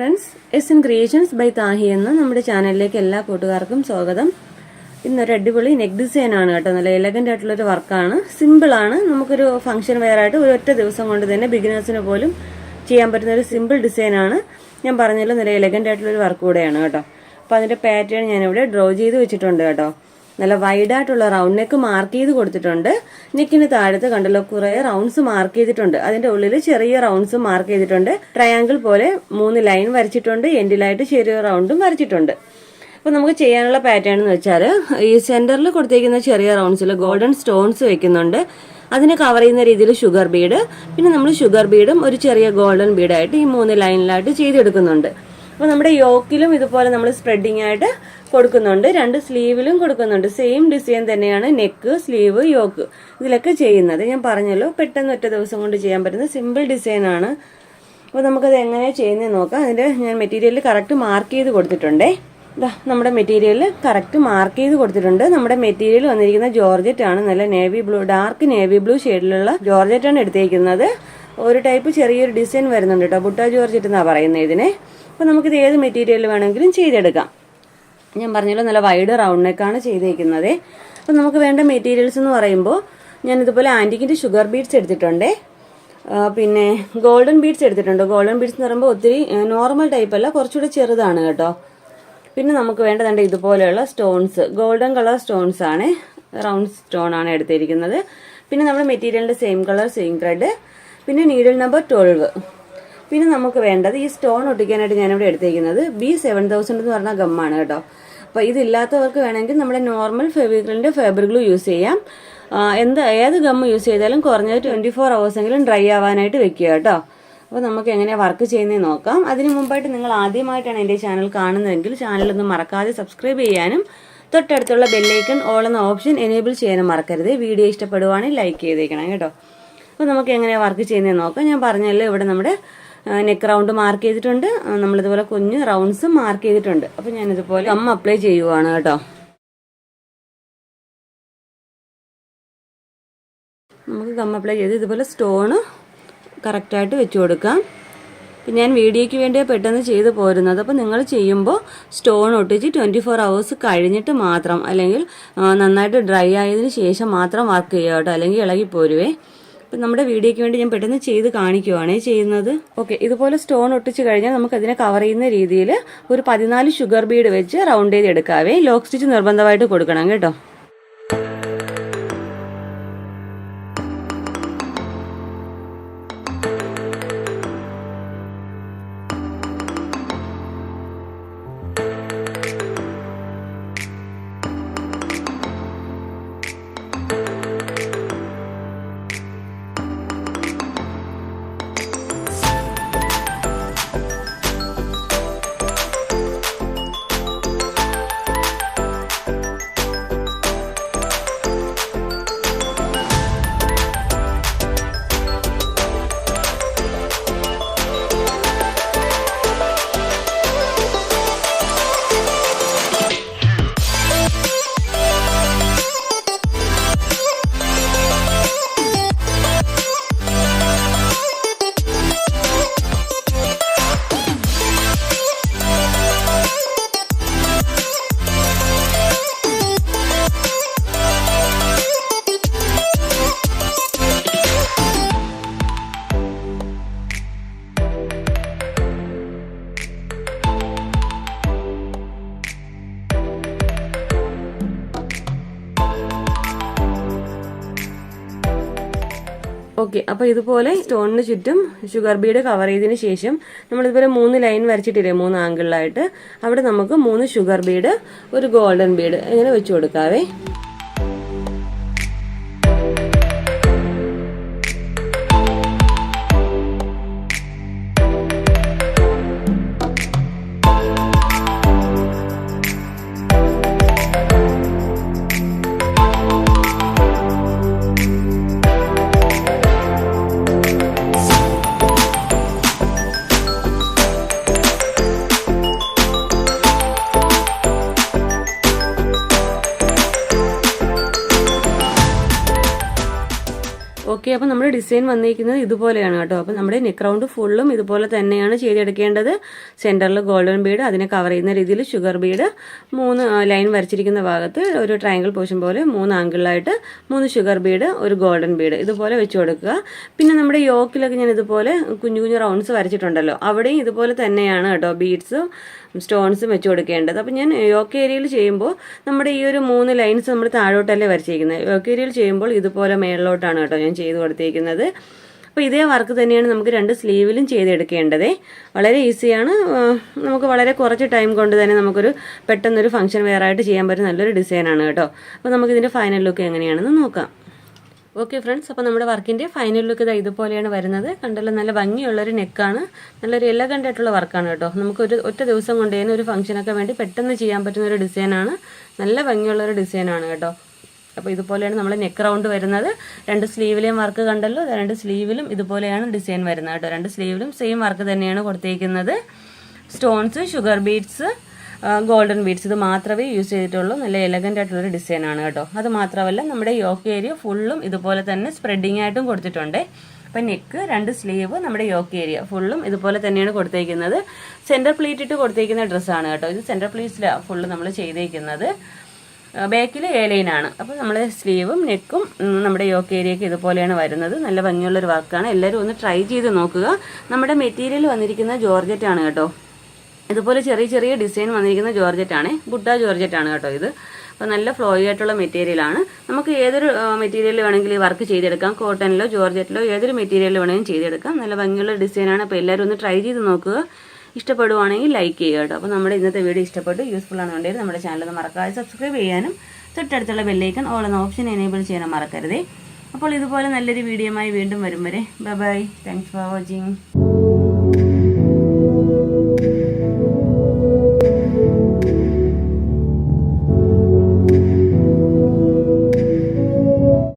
Friends, S creations by Tahi എന്ന നമ്മുടെ ചാനലിലേക്ക് എല്ലാ കൂട്ടുകാർക്കും സ്വാഗതം. ഇന്നൊരു അടിപൊളി നെക്ക് ഡിസൈൻ ആണ് കേട്ടോ. നല്ല എലഗന്റ് ആയിട്ടുള്ളൊരു വർക്കാണ്, സിമ്പിൾ ആണ്. നമുക്കൊരു ഫംഗ്ഷൻ വെയർ ആയിട്ട് ഒരൊറ്റ ദിവസം കൊണ്ട് തന്നെ ബിഗിനേഴ്സിന് പോലും ചെയ്യാൻ പറ്റുന്ന ഒരു സിമ്പിൾ ഡിസൈൻ ആണ്. ഞാൻ പറഞ്ഞല്ലോ, നല്ല എലഗന്റ് ആയിട്ടുള്ളൊരു വർക്ക് കൂടെയാണ് കേട്ടോ. അപ്പോൾ അതിന്റെ പാറ്റേൺ ഞാനിവിടെ ഡ്രോ ചെയ്ത് വെച്ചിട്ടുണ്ട് കേട്ടോ. നല്ല വൈഡായിട്ടുള്ള റൗണ്ട് നെക്ക് മാർക്ക് ചെയ്ത് കൊടുത്തിട്ടുണ്ട്. നെക്കിന് താഴത്ത് കണ്ടല്ലോ കുറേ റൗണ്ട്സ് മാർക്ക് ചെയ്തിട്ടുണ്ട്. അതിന്റെ ഉള്ളിൽ ചെറിയ റൗണ്ട്സ് മാർക്ക് ചെയ്തിട്ടുണ്ട്. ട്രയാങ്കിൾ പോലെ 3 ലൈൻ വരച്ചിട്ടുണ്ട്. എൻഡിലായിട്ട് ചെറിയ റൗണ്ടും വരച്ചിട്ടുണ്ട്. അപ്പോൾ നമുക്ക് ചെയ്യാനുള്ള പാറ്റേൺ എന്ന് വെച്ചാൽ, ഈ സെന്ററിൽ കൊടുത്തിരിക്കുന്ന ചെറിയ റൗണ്ട്സിൽ ഗോൾഡൻ സ്റ്റോൺസ് വെക്കുന്നുണ്ട്. അതിനെ കവർ ചെയ്യുന്ന രീതിയിൽ ഷുഗർ ബീഡ്, പിന്നെ നമ്മൾ ഷുഗർ ബീഡും ഒരു ചെറിയ ഗോൾഡൻ ബീഡായിട്ട് ഈ 3 ലൈനിലായിട്ട് ചെയ്തെടുക്കുന്നുണ്ട്. അപ്പോൾ നമ്മുടെ യോക്കിലും ഇതുപോലെ നമ്മൾ സ്പ്രെഡിങ് ആയിട്ട് കൊടുക്കുന്നുണ്ട്. 2 സ്ലീവിലും കൊടുക്കുന്നുണ്ട്. സെയിം ഡിസൈൻ തന്നെയാണ് നെക്ക്, സ്ലീവ്, യോക്ക് ഇതിലൊക്കെ ചെയ്യുന്നത്. ഞാൻ പറഞ്ഞല്ലോ, പെട്ടെന്ന് ഒറ്റ ദിവസം കൊണ്ട് ചെയ്യാൻ പറ്റുന്ന സിമ്പിൾ ഡിസൈൻ ആണ്. അപ്പോൾ നമുക്കത് എങ്ങനെ ചെയ്യുന്നതെന്ന് നോക്കാം. അതിൻ്റെ ഞാൻ മെറ്റീരിയൽ കറക്റ്റ് മാർക്ക് ചെയ്ത് കൊടുത്തിട്ടുണ്ടേ. നമ്മുടെ മെറ്റീരിയൽ കറക്റ്റ് മാർക്ക് ചെയ്ത് കൊടുത്തിട്ടുണ്ട്. നമ്മുടെ മെറ്റീരിയൽ വന്നിരിക്കുന്ന ജോർജറ്റ് ആണ്. നല്ല navy blue, dark navy blue ഷെയ്ഡിലുള്ള ജോർജറ്റ് ആണ് എടുത്തേക്കുന്നത്. ഒരു ടൈപ്പ് ചെറിയൊരു ഡിസൈൻ വരുന്നുണ്ട് കേട്ടോ, ബുട്ട ജോർജറ്റ് എന്നാണ് പറയുന്നത് ഇതിനെ. അപ്പോൾ നമുക്കിത് ഏത് മെറ്റീരിയൽ വേണമെങ്കിലും ചെയ്തെടുക്കാം. ഞാൻ പറഞ്ഞല്ലോ, നല്ല വൈഡ് റൗണ്ട് നെക്കാണ് ചെയ്തേക്കുന്നത്. അപ്പോൾ നമുക്ക് വേണ്ട മെറ്റീരിയൽസ് എന്ന് പറയുമ്പോൾ, ഞാൻ ഇതുപോലെ ആൻറ്റിക്കിൻ്റെ ഷുഗർ ബീഡ്സ് എടുത്തിട്ടുണ്ട്. പിന്നെ ഗോൾഡൻ ബീഡ്സ് എടുത്തിട്ടുണ്ട്. ഗോൾഡൻ ബീഡ്സ് എന്ന് പറയുമ്പോൾ ഒത്തിരി നോർമൽ ടൈപ്പ് അല്ല, കുറച്ചുകൂടി ചെറുതാണ് കേട്ടോ. പിന്നെ നമുക്ക് വേണ്ടതുണ്ട് ഇതുപോലെയുള്ള സ്റ്റോൺസ്, ഗോൾഡൻ കളർ സ്റ്റോൺസ് ആണ്, റൗണ്ട് സ്റ്റോൺ ആണ് എടുത്തിരിക്കുന്നത്. പിന്നെ നമ്മുടെ മെറ്റീരിയലിൻ്റെ സെയിം കളർ സെയിം ത്രെഡ്, പിന്നെ നീഡിൽ നമ്പർ 12. പിന്നെ നമുക്ക് വേണ്ടത് ഈ സ്റ്റോൺ ഒട്ടിക്കാനായിട്ട് ഞാനിവിടെ എടുത്തിരിക്കുന്നത് B7000 എന്ന് പറഞ്ഞ ഗമ്മാണ് കേട്ടോ. അപ്പോൾ ഇതില്ലാത്തവർക്ക് വേണമെങ്കിൽ നമ്മുടെ നോർമൽ ഫെവിക്രിലിൻ്റെ ഫാബ്രിക് ഗ്ലൂ യൂസ് ചെയ്യാം. ഏത് ഗം യൂസ് ചെയ്താലും കുറഞ്ഞത് 24 hours എങ്കിലും ഡ്രൈ ആവാനായിട്ട് വെക്കുക കേട്ടോ. അപ്പോൾ നമുക്ക് എങ്ങനെയാണ് വർക്ക് ചെയ്യുന്നത് നോക്കാം. അതിന് മുമ്പായിട്ട് നിങ്ങൾ ആദ്യമായിട്ടാണ് എൻ്റെ ചാനൽ കാണുന്നതെങ്കിൽ ചാനലൊന്നും മറക്കാതെ സബ്സ്ക്രൈബ് ചെയ്യാനും തൊട്ടടുത്തുള്ള ബെല്ലൈക്കൺ ഓൾ എന്ന ഓപ്ഷൻ എനേബിൾ ചെയ്യാനും മറക്കരുത്. വീഡിയോ ഇഷ്ടപ്പെടുവാണെങ്കിൽ ലൈക്ക് ചെയ്തേക്കണം കേട്ടോ. അപ്പോൾ നമുക്ക് എങ്ങനെയാണ് വർക്ക് ചെയ്യുന്നത് നോക്കാം. ഞാൻ പറഞ്ഞല്ലോ, ഇവിടെ നമ്മുടെ നെക്ക് റൗണ്ട് മാർക്ക് ചെയ്തിട്ടുണ്ട്. നമ്മളിതുപോലെ കുഞ്ഞ് റൗണ്ട്സ് മാർക്ക് ചെയ്തിട്ടുണ്ട്. അപ്പോൾ ഞാനിതുപോലെ ഗം അപ്ലൈ ചെയ്യുവാണ് കേട്ടോ. നമുക്ക് ഗം അപ്ലൈ ചെയ്ത് ഇതുപോലെ സ്റ്റോണ് കറക്റ്റായിട്ട് വെച്ച് കൊടുക്കാം. പിന്നെ ഞാൻ വീഡിയോയ്ക്ക് വേണ്ടി പെട്ടെന്ന് ചെയ്ത് പോരുന്നത്. അപ്പോൾ നിങ്ങൾ ചെയ്യുമ്പോൾ സ്റ്റോൺ ഒട്ടിച്ച് 24 hours കഴിഞ്ഞിട്ട് മാത്രം, അല്ലെങ്കിൽ നന്നായിട്ട് ഡ്രൈ ആയതിനു ശേഷം മാത്രം വർക്ക് ചെയ്യുക കേട്ടോ, അല്ലെങ്കിൽ ഇളകി പോരുവേ. അപ്പം നമ്മുടെ വീഡിയോയ്ക്ക് വേണ്ടി ഞാൻ പെട്ടെന്ന് ചെയ്ത് കാണിക്കുവാണ് ചെയ്യുന്നത്. ഓക്കെ, ഇതുപോലെ സ്റ്റോൺ ഒട്ടിച്ച് കഴിഞ്ഞാൽ നമുക്ക് അതിനെ കവർ ചെയ്യുന്ന രീതിയിൽ ഒരു 14 ഷുഗർ ബീഡ് വെച്ച് റൗണ്ട് ചെയ്ത് എടുക്കാവേ. ലോക്ക് സ്റ്റിച്ച് നിർബന്ധമായിട്ട് കൊടുക്കണം കേട്ടോ. ഓക്കെ, അപ്പോൾ ഇതുപോലെ സ്റ്റോണിന് ചുറ്റും ഷുഗർ ബീഡ് കവർ ചെയ്തതിന് ശേഷം നമ്മളിതുപോലെ 3 ലൈൻ വരച്ചിട്ടില്ലേ, 3 ആംഗിളിലായിട്ട്, അവിടെ നമുക്ക് 3 ഷുഗർ ബീഡ്, ഒരു ഗോൾഡൻ ബീഡ് ഇങ്ങനെ വെച്ച് കൊടുക്കാവേ. അപ്പോൾ നമ്മുടെ ഡിസൈൻ വന്നിരിക്കുന്നത് ഇതുപോലെയാണ് കേട്ടോ. അപ്പോൾ നമ്മുടെ നെക്ക് റൗണ്ട് ഫുള്ളും ഇതുപോലെ തന്നെയാണ് ചെയ്തെടുക്കേണ്ടത്. സെൻറ്ററിൽ ഗോൾഡൻ ബീഡ്, അതിനെ കവർ ചെയ്യുന്ന രീതിയിൽ ഷുഗർ ബീഡ്, 3 ലൈൻ വരച്ചിരിക്കുന്ന ഭാഗത്ത് ഒരു ട്രയാങ്കിൾ പോർഷൻ പോലെ 3 ആംഗിളിലായിട്ട് 3 ഷുഗർ ബീഡ്, ഒരു ഗോൾഡൻ ബീഡ് ഇതുപോലെ വെച്ച് കൊടുക്കുക. പിന്നെ നമ്മുടെ യോക്കിലൊക്കെ ഞാൻ ഇതുപോലെ കുഞ്ഞു കുഞ്ഞു റൗണ്ട്സ് വരച്ചിട്ടുണ്ടല്ലോ, അവിടെയും ഇതുപോലെ തന്നെയാണ് കേട്ടോ ബീഡ്സും സ്റ്റോൺസും വെച്ച് കൊടുക്കേണ്ടത്. അപ്പം ഞാൻ യോക്ക് ഏരിയയിൽ ചെയ്യുമ്പോൾ നമ്മുടെ ഈ ഒരു 3 ലൈൻസ് നമ്മൾ താഴോട്ടല്ലേ വരച്ചിരിക്കുന്നത്. യോക്ക് ഏരിയയിൽ ചെയ്യുമ്പോൾ ഇതുപോലെ മേളിലോട്ടാണ് കേട്ടോ ഞാൻ ചെയ്ത് കൊടുത്തിരിക്കുന്നത്. അപ്പോൾ ഇതേ വർക്ക് തന്നെയാണ് നമുക്ക് 2 സ്ലീവിലും ചെയ്തെടുക്കേണ്ടത്. വളരെ ഈസിയാണ്. നമുക്ക് വളരെ കുറച്ച് ടൈം കൊണ്ട് തന്നെ നമുക്കൊരു പെട്ടെന്നൊരു ഫംഗ്ഷൻ വെയർ ആയിട്ട് ചെയ്യാൻ പറ്റുന്ന നല്ലൊരു ഡിസൈനാണ് കേട്ടോ. അപ്പോൾ നമുക്കിതിൻ്റെ ഫൈനൽ ലുക്ക് എങ്ങനെയാണെന്ന് നോക്കാം. ഓക്കെ ഫ്രണ്ട്സ്, അപ്പോൾ നമ്മുടെ വർക്കിൻ്റെ ഫൈനൽ ലുക്ക് ഇതുപോലെയാണ് വരുന്നത്. കണ്ടല്ലോ, നല്ല ഭംഗിയുള്ളൊരു നെക്കാണ്, നല്ലൊരു എലഗൻ്റ് ആയിട്ടുള്ള വർക്കാണ് കേട്ടോ. നമുക്കൊരു ഒറ്റ ദിവസം കൊണ്ട് തന്നെ ഒരു ഫംഗ്ഷനൊക്കെ വേണ്ടി പെട്ടെന്ന് ചെയ്യാൻ പറ്റുന്ന ഒരു ഡിസൈനാണ്. നല്ല ഭംഗിയുള്ളൊരു ഡിസൈനാണ് കേട്ടോ. അപ്പോൾ ഇതുപോലെയാണ് നമ്മൾ നെക്ക് റൗണ്ട് വരുന്നത്. 2 സ്ലീവിലെയും വർക്ക് കണ്ടല്ലോ, 2 സ്ലീവിലും ഇതുപോലെയാണ് ഡിസൈൻ വരുന്നത് കേട്ടോ. 2 സ്ലീവിലും സെയിം വർക്ക് തന്നെയാണ് കൊടുത്തിരിക്കുന്നത്. Stones, sugar beads, golden beads ഇത് മാത്രമേ യൂസ് ചെയ്തിട്ടുള്ളൂ. നല്ല എലഗൻ്റ് ആയിട്ടുള്ളൊരു ഡിസൈനാണ് കേട്ടോ. അത് മാത്രമല്ല നമ്മുടെ യോക്ക് ഏരിയ ഫുള്ളും ഇതുപോലെ തന്നെ സ്പ്രെഡിങ് ആയിട്ടും കൊടുത്തിട്ടുണ്ട്. അപ്പം നെക്ക്, 2 സ്ലീവ്, നമ്മുടെ യോക്ക് ഏരിയ ഫുള്ളും ഇതുപോലെ തന്നെയാണ് കൊടുത്തേക്കുന്നത്. സെൻറ്റർ പ്ലീറ്റ് ഇട്ട് കൊടുത്തേക്കുന്ന ഡ്രസ്സാണ് കേട്ടോ. ഇത് സെൻറ്റർ പ്ലീറ്റ്സിലാണ് ഫുള്ള് നമ്മൾ ചെയ്തേക്കുന്നത്. ബാക്കിൽ ഏലൈനാണ്. അപ്പോൾ നമ്മുടെ സ്ലീവും നെക്കും നമ്മുടെ യോക്ക് ഏരിയയ്ക്ക് ഇതുപോലെയാണ് വരുന്നത്. നല്ല ഭംഗിയുള്ളൊരു വർക്കാണ്. എല്ലാവരും ഒന്ന് ട്രൈ ചെയ്ത് നോക്കുക. നമ്മുടെ മെറ്റീരിയൽ വന്നിരിക്കുന്ന ജോർജറ്റാണ് കേട്ടോ. ഇതുപോലെ ചെറിയ ചെറിയ ഡിസൈൻ വന്നിരിക്കുന്ന ജോർജറ്റാണ്, ബുട്ട ജോർജറ്റാണ് കേട്ടോ ഇത്. അപ്പോൾ നല്ല ഫ്ലോയി ആയിട്ടുള്ള മെറ്റീരിയലാണ്. നമുക്ക് ഏതൊരു മെറ്റീരിയൽ വേണമെങ്കിൽ ഈ വർക്ക് ചെയ്തെടുക്കാം. കോട്ടണിലോ ജോർജറ്റിലോ ഏതൊരു മെറ്റീരിയൽ വേണമെങ്കിലും ചെയ്തെടുക്കാം. നല്ല ഭംഗിയുള്ള ഡിസൈനാണ്. അപ്പോൾ എല്ലാവരും ഒന്ന് ട്രൈ ചെയ്ത് നോക്കുക. ഇഷ്ടപ്പെടുവാണെങ്കിൽ ലൈക്ക് ചെയ്യുക കേട്ടോ. അപ്പോൾ നമ്മുടെ ഇന്നത്തെ വീഡിയോ ഇഷ്ടപ്പെട്ടു, യൂസ്ഫുൾ ആണെന്നുണ്ടെങ്കിൽ നമ്മുടെ ചാനൽ മറക്കാതെ സബ്സ്ക്രൈബ് ചെയ്യാനും തൊട്ടടുത്തുള്ള ബെല്ലൈക്കൺ ഓൾ എന്ന ഓപ്ഷൻ എനേബിൾ ചെയ്യാനും മറക്കരുതേ. അപ്പോൾ ഇതുപോലെ നല്ലൊരു വീഡിയോയുമായി വീണ്ടും വരും വരെ bye bye. Thanks for watching.